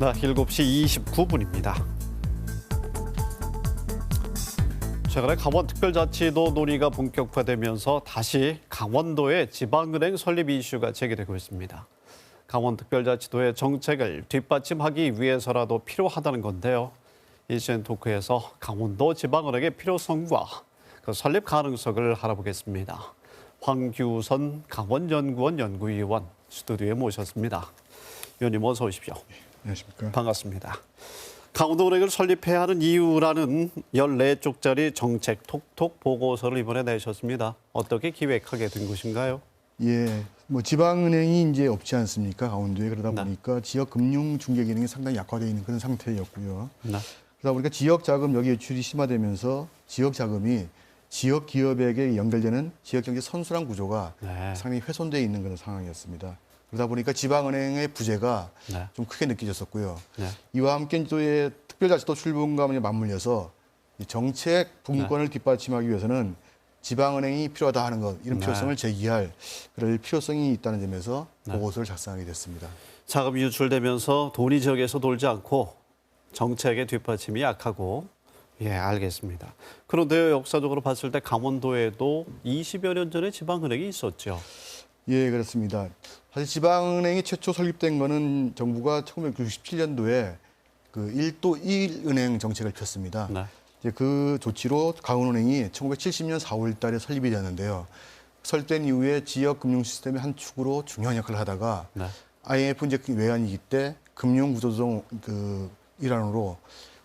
나 7시 29분입니다. 최근에 강원특별자치도 논의가 본격화되면서 다시 강원도의 지방은행 설립 이슈가 제기되고 있습니다. 강원특별자치도의 정책을 뒷받침하기 위해서라도 필요하다는 건데요. 이시엔 토크에서 강원도 지방은행의 필요성과 그 설립 가능성을 알아보겠습니다. 황규선 강원연구원 연구위원 스튜디오에 모셨습니다. 위원님 어서 오십시오. 안녕하십니까. 반갑습니다. 강원도은행을 설립해야 하는 이유라는 14쪽짜리 정책 톡톡 보고서를 이번에 내셨습니다. 어떻게 기획하게 된 것인가요? 예, 뭐 지방은행이 이제 없지 않습니까? 강원도에. 그러다 보니까 지역 금융 중개 기능이 상당히 약화되어 있는 그런 상태였고요. 네. 그러다 보니까 지역 자금 여기 유출이 심화되면서 지역 자금이 지역 기업에게 연결되는 지역 경제 선순환 구조가 상당히 훼손되어 있는 그런 상황이었습니다. 그러다 보니까 지방은행의 부재가 좀 크게 느껴졌었고요. 이와 함께 또의 특별자치도 출범과 맞물려서 이 정책 분권을 뒷받침하기 위해서는 지방은행이 필요하다 하는 것, 이런 필요성을 제기할 그럴 필요성이 있다는 점에서 보고서를 작성하게 됐습니다. 자금이 유출되면서 돈이 지역에서 돌지 않고 정책의 뒷받침이 약하고 예, 알겠습니다. 그런데 역사적으로 봤을 때 강원도에도 20여 년 전에 지방은행이 있었죠. 예, 그렇습니다. 사실 지방은행이 최초 설립된 거는 정부가 1997년도에 그 1도 1은행 정책을 폈습니다. 이제 그 조치로 강원은행이 1970년 4월 달에 설립이 되었는데요. 설립된 이후에 지역 금융 시스템의 한 축으로 중요한 역할을 하다가 IMF 이제 외환위기 때 금융 구조조정 그 일환으로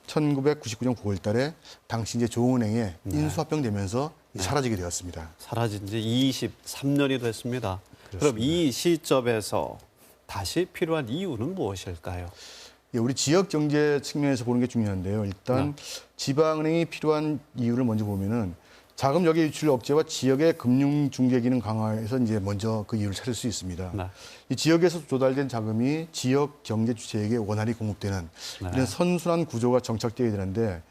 1999년 9월 달에 당시 이제 조은행에 인수합병되면서 사라지게 되었습니다. 사라진 지 23년이 됐습니다. 그렇습니다. 그럼 이 시점에서 다시 필요한 이유는 무엇일까요? 예, 우리 지역 경제 측면에서 보는 게 중요한데요. 일단 지방은행이 필요한 이유를 먼저 보면은 자금 여기 유출 억제와 지역의 금융 중개 기능 강화에서 이제 먼저 그 이유를 찾을 수 있습니다. 이 지역에서 조달된 자금이 지역 경제 주체에게 원활히 공급되는 이런 선순환 구조가 정착되어야 되는데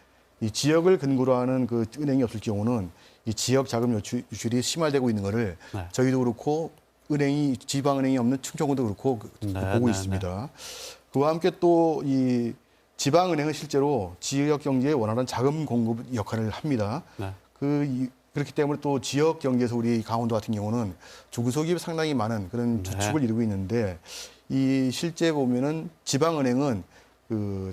이 지역을 근거로 하는 그 은행이 없을 경우는 이 지역 자금 유출이 심화되고 있는 거를 저희도 그렇고 은행이 지방은행이 없는 충청도도 그렇고 보고 있습니다. 그와 함께 또 이 지방은행은 실제로 지역 경제에 원활한 자금 공급 역할을 합니다. 그렇기 때문에 또 지역 경제에서 우리 강원도 같은 경우는 중소기업이 상당히 많은 그런 주축을 이루고 있는데 이 실제 보면은 지방은행은 그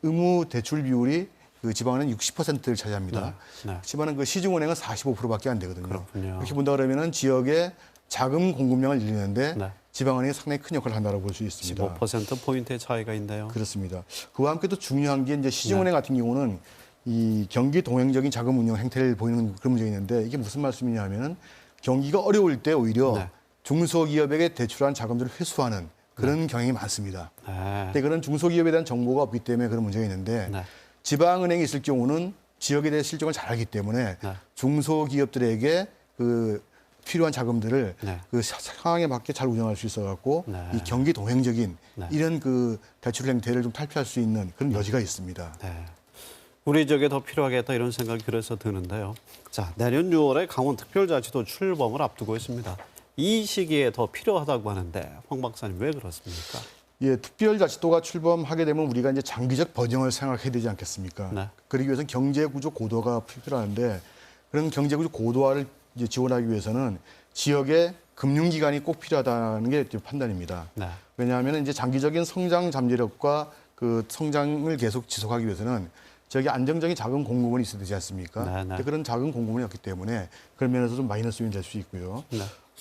의무 대출 비율이 그 지방은행 60%를 차지합니다. 하지만은 그 시중은행은 45%밖에 안 되거든요. 그렇군요. 이렇게 본다 그러면은 지역의 자금 공급량을 늘리는데 지방은행이 상당히 큰 역할을 한다고 볼 수 있습니다. 15%포인트의 차이가 있네요. 그렇습니다. 그와 함께 또 중요한 게 이제 시중은행 같은 경우는 이 경기 동행적인 자금 운영 행태를 보이는 그런 문제가 있는데 이게 무슨 말씀이냐 하면은 경기가 어려울 때 오히려 중소기업에게 대출한 자금들을 회수하는 그런 경향이 많습니다. 근데 그런 중소기업에 대한 정보가 없기 때문에 그런 문제가 있는데 지방은행이 있을 경우는 지역에 대해 실정을 잘 알기 때문에 중소기업들에게 그 필요한 자금들을 그 상황에 맞게 잘 운영할 수 있어 갖고 이 경기 동행적인 이런 그 대출 행태를 좀 탈피할 수 있는 그런 여지가 있습니다. 우리 지역에 더 필요하겠다 이런 생각이 그래서 드는데요. 자, 내년 6월에 강원특별자치도 출범을 앞두고 있습니다. 이 시기에 더 필요하다고 하는데 황 박사님 왜 그렇습니까? 예, 특별자치도가 출범하게 되면 우리가 이제 장기적 번영을 생각해야 되지 않겠습니까? 그러기 위해서는 경제구조 고도화가 필요한데 그런 경제구조 고도화를 이제 지원하기 위해서는 지역의 금융기관이 꼭 필요하다는 게 판단입니다. 왜냐하면 이제 장기적인 성장 잠재력과 그 성장을 계속 지속하기 위해서는 저기 안정적인 자금 공급원이 있어야 되지 않습니까? 그런 자금 공급원이 없기 때문에 그런 면에서 좀 마이너스 요인이 될 수 있고요.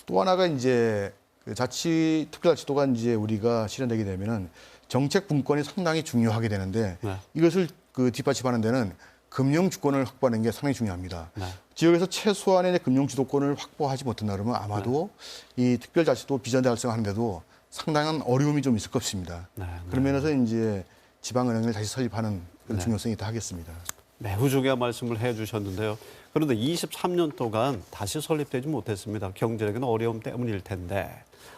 또 하나가 이제 그 특별자치도가 이제 우리가 실현되게 되면은 정책 분권이 상당히 중요하게 되는데 이것을 그 뒷받침하는 데는 금융 주권을 확보하는 게 상당히 중요합니다. 지역에서 최소한의 금융 주도권을 확보하지 못한다 그러면 아마도 이 특별자치도 비전 달성하는데도 상당한 어려움이 좀 있을 것입니다. 그런 면에서 이제 지방은행을 다시 설립하는 그런 중요성이 있다 하겠습니다. 매우 중요한 말씀을 해주셨는데요. 그런데 23년 동안 다시 설립되지 못했습니다. 경제적인 어려움 때문일 텐데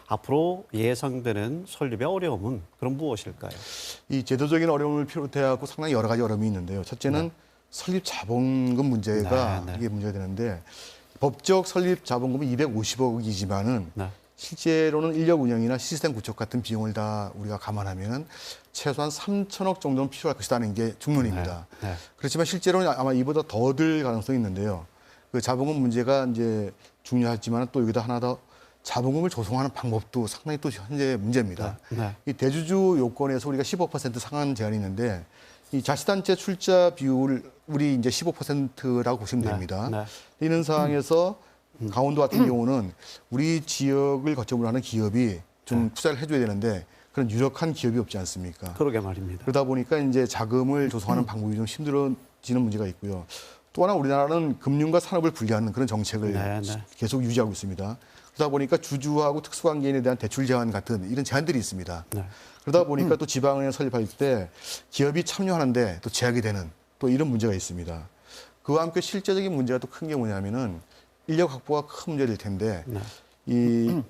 앞으로 예상되는 설립의 어려움은 그럼 무엇일까요? 이 제도적인 어려움을 비롯해서 상당히 여러 가지 어려움이 있는데요. 첫째는 설립 자본금 문제가 이게 문제가 되는데 법적 설립 자본금이 250억이지만은 실제로는 인력 운영이나 시스템 구축 같은 비용을 다 우리가 감안하면 최소한 3천억 정도는 필요할 것이라는 게 중론입니다. 네, 네. 그렇지만 실제로는 아마 이보다 더 들 가능성이 있는데요. 그 자본금 문제가 이제 중요하지만 또 여기다 하나 더 자본금을 조성하는 방법도 상당히 또 현재 문제입니다. 네. 이 대주주 요건에서 우리가 15% 상한 제한이 있는데 이 자치단체 출자 비율을 우리 이제 15%라고 보시면 됩니다. 네. 이런 상황에서 강원도 같은 경우는 우리 지역을 거점으로 하는 기업이 좀 투자를 해줘야 되는데 그런 유력한 기업이 없지 않습니까? 그러게 말입니다. 그러다 보니까 이제 자금을 조성하는 방법이 좀 힘들어지는 문제가 있고요. 또 하나 우리나라는 금융과 산업을 분리하는 그런 정책을 네, 네. 계속 유지하고 있습니다. 그러다 보니까 주주하고 특수관계인에 대한 대출 제한 같은 이런 제한들이 있습니다. 네. 그러다 보니까 또 지방은행 설립할 때 기업이 참여하는데 또 제약이 되는 또 이런 문제가 있습니다. 그와 함께 실제적인 문제가 또 큰 게 뭐냐면은 인력 확보가 큰 문제일 텐데 네. 이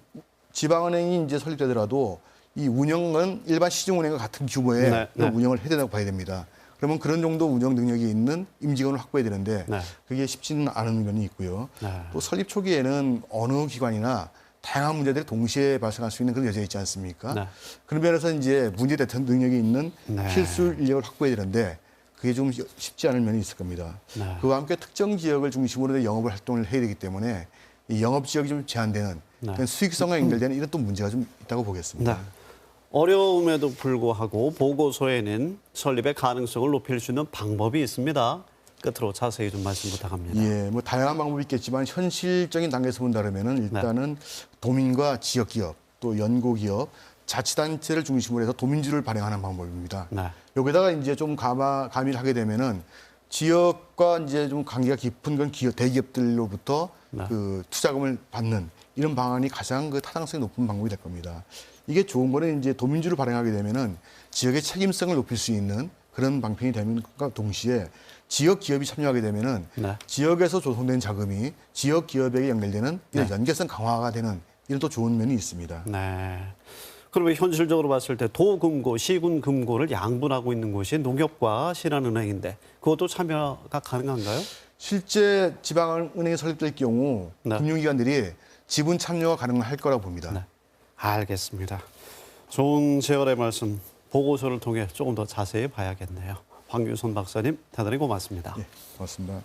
지방은행이 이제 설립되더라도 이 운영은 일반 시중은행과 같은 규모의 네, 네. 운영을 해야 된다고 봐야 됩니다. 그러면 그런 정도 운영 능력이 있는 임직원을 확보해야 되는데 네. 그게 쉽지는 않은 면이 있고요. 네. 또 설립 초기에는 어느 기관이나 다양한 문제들이 동시에 발생할 수 있는 그런 여지가 있지 않습니까? 네. 그런 면에서 이제 문제 대처 능력이 있는 네. 필수 인력을 확보해야 되는데 그게 좀 쉽지 않은 면이 있을 겁니다. 네. 그와 함께 특정 지역을 중심으로 영업을 활동을 해야 되기 때문에 이 영업 지역이 좀 제한되는 네. 그런 수익성과 연결되는 이런 또 문제가 좀 있다고 보겠습니다. 네. 어려움에도 불구하고 보고서에는 설립의 가능성을 높일 수 있는 방법이 있습니다. 끝으로 자세히 좀 말씀 부탁합니다. 예, 뭐 다양한 방법이 있겠지만 현실적인 단계에서 본다면은 일단은 도민과 지역 기업 또 연구 기업 자치단체를 중심으로 해서 도민주를 발행하는 방법입니다. 네. 여기다가 이제 좀 가미를 하게 되면은 지역과 이제 좀 관계가 깊은 건 기업, 대기업들로부터 네. 그 투자금을 받는 이런 방안이 가장 그 타당성이 높은 방법이 될 겁니다. 이게 좋은 거는 이제 도민주를 발행하게 되면은 지역의 책임성을 높일 수 있는 그런 방편이 되면과 동시에 지역 기업이 참여하게 되면은 네. 지역에서 조성된 자금이 지역 기업에게 연결되는 이런 네. 연계성 강화가 되는 이런 또 좋은 면이 있습니다. 네. 그러면 현실적으로 봤을 때 도금고, 시군금고를 양분하고 있는 곳이 농협과 신한은행인데 그것도 참여가 가능한가요? 실제 지방은행이 설립될 경우 네. 금융기관들이 지분 참여가 가능할 거라고 봅니다. 네. 알겠습니다. 좋은 제언의 말씀 보고서를 통해 조금 더 자세히 봐야겠네요. 황규선 박사님 대단히 고맙습니다. 예, 고맙습니다.